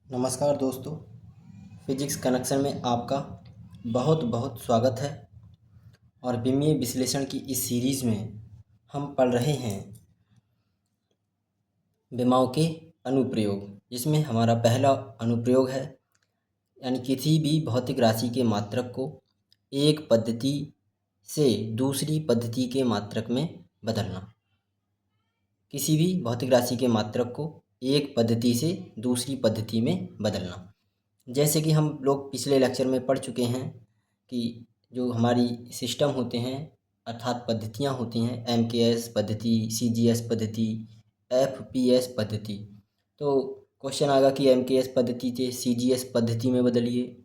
नमस्कार दोस्तों, physics connection में आपका बहुत बहुत स्वागत है। और विमीय विश्लेषण की इस सीरीज़ में हम पढ़ रहे हैं विमाओं के अनुप्रयोग, जिसमें हमारा पहला अनुप्रयोग है, यानी किसी भी भौतिक राशि के मात्रक को एक पद्धति से दूसरी पद्धति के मात्रक में बदलना। किसी भी भौतिक राशि के मात्रक को एक पद्धति से दूसरी पद्धति में बदलना। जैसे कि हम लोग पिछले लेक्चर में पढ़ चुके हैं कि जो हमारी सिस्टम होते हैं अर्थात पद्धतियाँ होती हैं, एमकेएस पद्धति, सीजीएस पद्धति, एफपीएस पद्धति। तो क्वेश्चन आएगा कि एमकेएस पद्धति से सीजीएस पद्धति में बदलिए,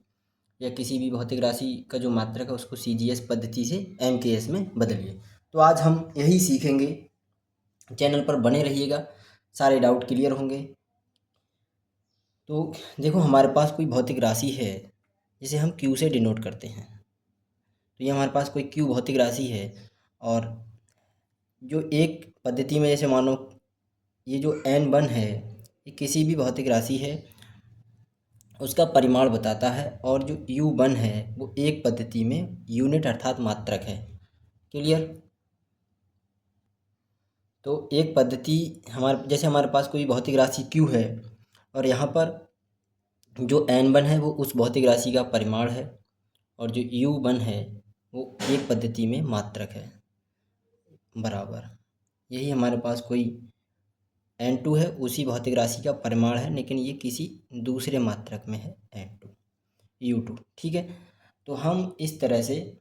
या किसी भी भौतिक राशि का जो मात्रक है उसको सीजीएस पद्धति से एमकेएस में बदलिए। तो आज हम यही सीखेंगे। चैनल पर बने रहिएगा, सारे डाउट क्लियर होंगे। तो देखो, हमारे पास कोई भौतिक राशि है जिसे हम क्यू से डिनोट करते हैं। तो ये हमारे पास कोई क्यू भौतिक राशि है, और जो एक पद्धति में, जैसे मानो ये जो n1 है, ये किसी भी भौतिक राशि है उसका परिमाण बताता है, और जो u1 है वो एक पद्धति में यूनिट अर्थात मात्रक है। क्लियर? तो एक पद्धति जैसे हमारे पास कोई भौतिक राशि q है, और यहाँ पर जो n1 है वो उस भौतिक राशि का परिमाण है, और जो u1 है वो एक पद्धति में मात्रक है बराबर। यही हमारे पास कोई n2 है, उसी भौतिक राशि का परिमाण है, लेकिन ये किसी दूसरे मात्रक में है n2 u2। ठीक है, तो हम इस तरह से,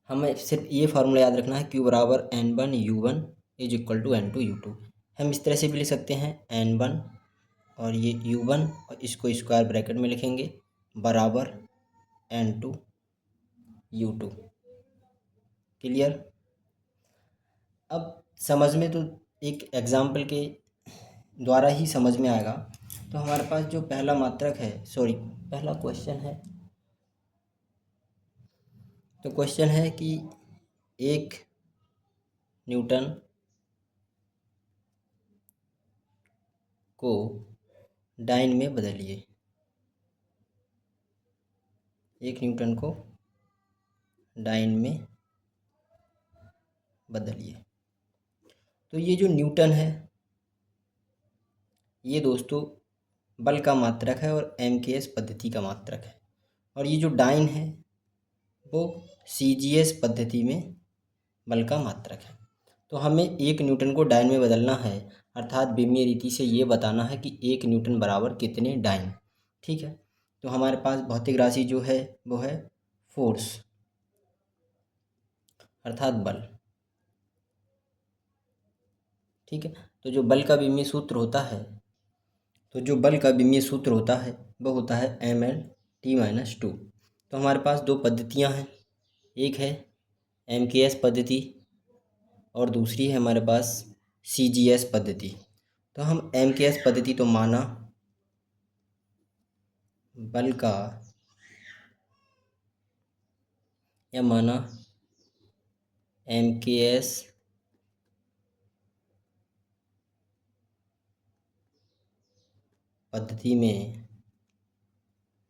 हमें सिर्फ ये फार्मूला याद रखना है, q बराबर n1 u1 is equal to n2 u2। हम इस तरह से भी लिख सकते हैं n1 और ये u1, और इसको स्क्वायर ब्रैकेट में लिखेंगे बराबर n2 u2। क्लियर? अब समझ में तो एक एग्जाम्पल के द्वारा ही समझ में आएगा। तो हमारे पास जो पहला मात्रक है, पहला क्वेश्चन है। तो क्वेश्चन है कि 1 न्यूटन को डाइन में बदलिए। 1 न्यूटन को डाइन में बदलिए। तो ये जो न्यूटन है, ये दोस्तों बल का मात्रक है और एमकेएस पद्धति का मात्रक है। और ये जो डाइन है वो सीजीएस पद्धति में बल का मात्रक है। तो हमें 1 न्यूटन को डाइन में बदलना है, अर्थात विमीय रीति से ये बताना है कि 1 न्यूटन बराबर कितने डाइन। ठीक है, तो हमारे पास भौतिक राशि जो है वो है फोर्स अर्थात बल। ठीक है, तो जो बल का विमीय सूत्र होता है, वो होता है mL/t-2। तो हमारे पास दो पद्धतियां हैं, एक है एमकेएस पद्धति और दूसरी है हमारे पास सीजीएस पद्धति। तो हम एमकेएस पद्धति तो माना बल का, या माना एमकेएस पद्धति में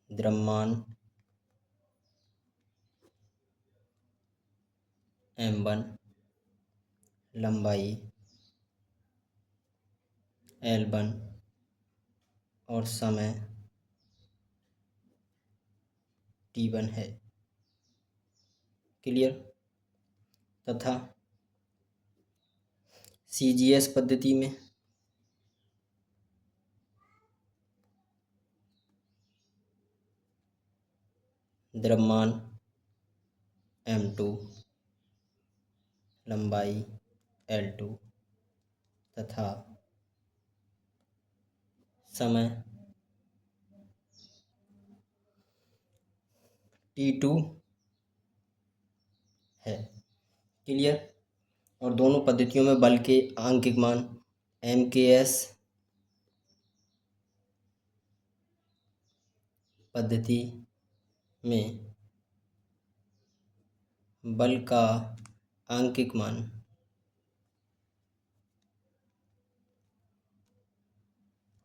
द्रव्यमान m1, लंबाई l1 और समय t1 है। क्लियर? तथा सीजीएस पद्धति में द्रव्यमान m2, लंबाई l2 तथा समय t2 है। क्लियर? और दोनों पद्धतियों में बल के आंकिक मान एमकेएस पद्धति में बल का आंकिक मान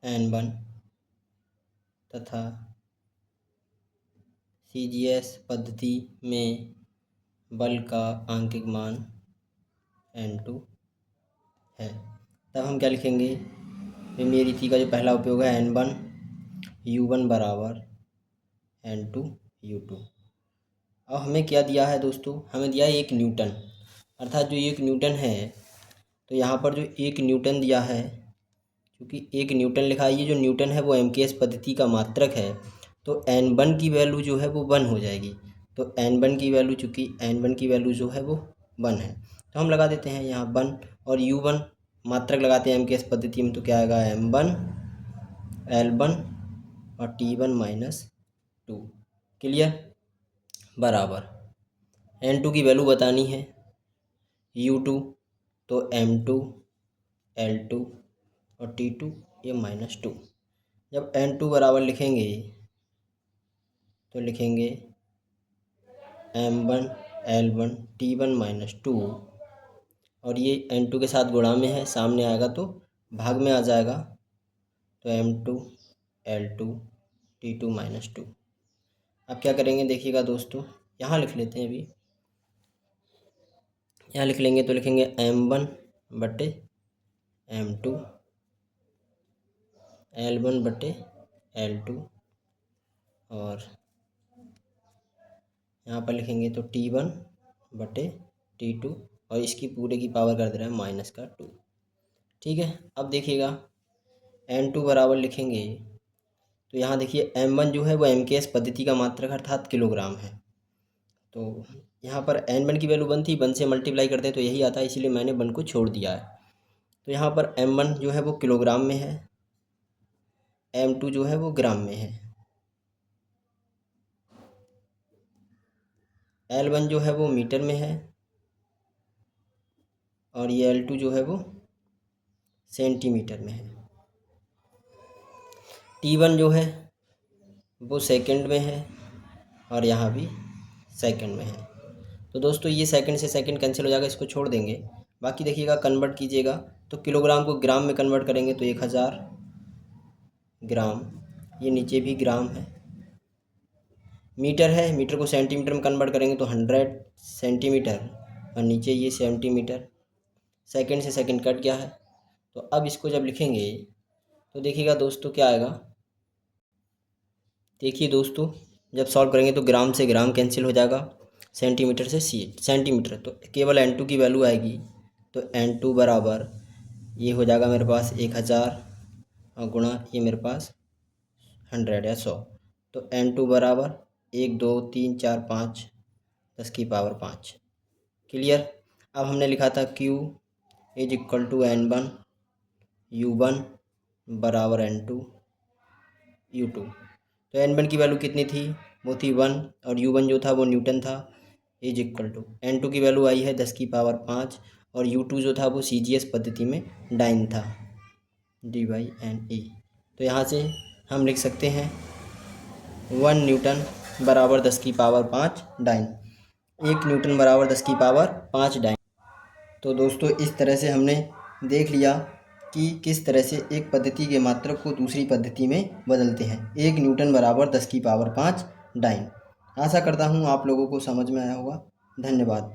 n1 तथा CGS पद्धति में बल का आंकिक मान N2 है। तब हम क्या लिखेंगे, विमीय रीति का जो पहला उपयोग है N1 U1 बराबर N2 U2। अब हमें क्या दिया है दोस्तों, हमें दिया है 1 न्यूटन, अर्थात जो 1 न्यूटन है, तो यहाँ पर जो 1 न्यूटन दिया है, क्योंकि 1 न्यूटन लिखा है, ये जो न्यूटन है वो MKS पद्धति का मात्रक है, तो N1 की वैल्यू जो है वो 1 हो जाएगी। तो N1 की वैल्यू, चूँकि N1 की वैल्यू जो है वो 1 है, तो हम लगा देते हैं यहाँ 1, और U1 मात्रक लगाते हैं MKS पद्धति में, तो क्या आएगा M1 L1 और T1 माइनस 2। क्लियर, बराबर N2 की वैल्यू बतानी है U2, तो M2 L2 और T2 ये -2। जब N2 बराबर लिखेंगे तो लिखेंगे M1 L1 T1 -2, और ये N2 के साथ गुणा में है, सामने आएगा तो भाग में आ जाएगा, तो M2 L2 T2 -2। अब क्या करेंगे देखिएगा दोस्तों, यहाँ लिख लेते हैं, अभी यहाँ लिख लेंगे, तो लिखेंगे M1 बटे M2 L1 बटे L2, और यहाँ पर लिखेंगे तो T1 बटे T2, और इसकी पूरे की पावर कर दे रहा है -2। ठीक है, अब देखिएगा N2 बराबर लिखेंगे, तो यहाँ देखिए M1 जो है वो MKS पद्धति का मात्रक अर्थात किलोग्राम है, तो यहाँ पर N1 की वैल्यू 1 थी, 1 से मल्टीप्लाई करते हैं तो यही आता है, इसीलिए मैंने 1 को छोड़ दिया है। तो यहाँ पर M1 जो है वो किलोग्राम में है, M2 जो है वो ग्राम में है, L1 जो है वो मीटर में है, और ये L2 जो है वो सेंटीमीटर में है। T1 जो है वो सेकंड में है, और यहाँ भी सेकंड में है। तो दोस्तों ये सेकंड से सेकंड कैंसिल हो जाएगा, इसको छोड़ देंगे। बाकी देखिएगा, कन्वर्ट कीजिएगा तो किलोग्राम को ग्राम में कन्वर्ट करेंगे तो 1000 ग्राम, ये नीचे भी ग्राम है। मीटर है, मीटर को सेंटीमीटर में कन्वर्ट करेंगे तो 100 सेंटीमीटर, और नीचे ये सेंटीमीटर। सेकंड से सेकंड कट गया है, तो अब इसको जब लिखेंगे तो देखिएगा दोस्तों क्या आएगा। देखिए दोस्तों, जब सॉल्व करेंगे तो ग्राम से ग्राम कैंसिल हो जाएगा, सेंटीमीटर से सेंटीमीटर, तो केवल N2 की वैल्यू आएगी, तो N2 बराबर ये हो जाएगा मेरे पास 1000, और गुणा ये मेरे पास 100 या 100, तो N2 बराबर 1 2 3 4 5 10 की पावर 5। क्लियर। अब हमने लिखा था Q is equal to N1 U1 बराबर N2 U2। तो N1 की वैल्यू कितनी थी, वो थी 1, और U1 जो था वो न्यूटन था, इज इक्वल टू N2 की वैल्यू आई है 10 की पावर 5, और U2 जो था वो CGS पद्धति में डाइन था, D/NE। तो यहाँ से हम लिख सकते हैं 1 न्यूटन बराबर 10 की पावर 5 डाइन, 1 न्यूटन बराबर 10 की पावर 5 डाइन। तो दोस्तों इस तरह से हमने देख लिया कि किस तरह से एक पद्धति के मात्रक को दूसरी पद्धति में बदलते हैं। 1 न्यूटन बराबर 10 की पावर 5 डाइन। आशा करता हूँ आप लोगों को समझ में आया होगा। धन्यवाद।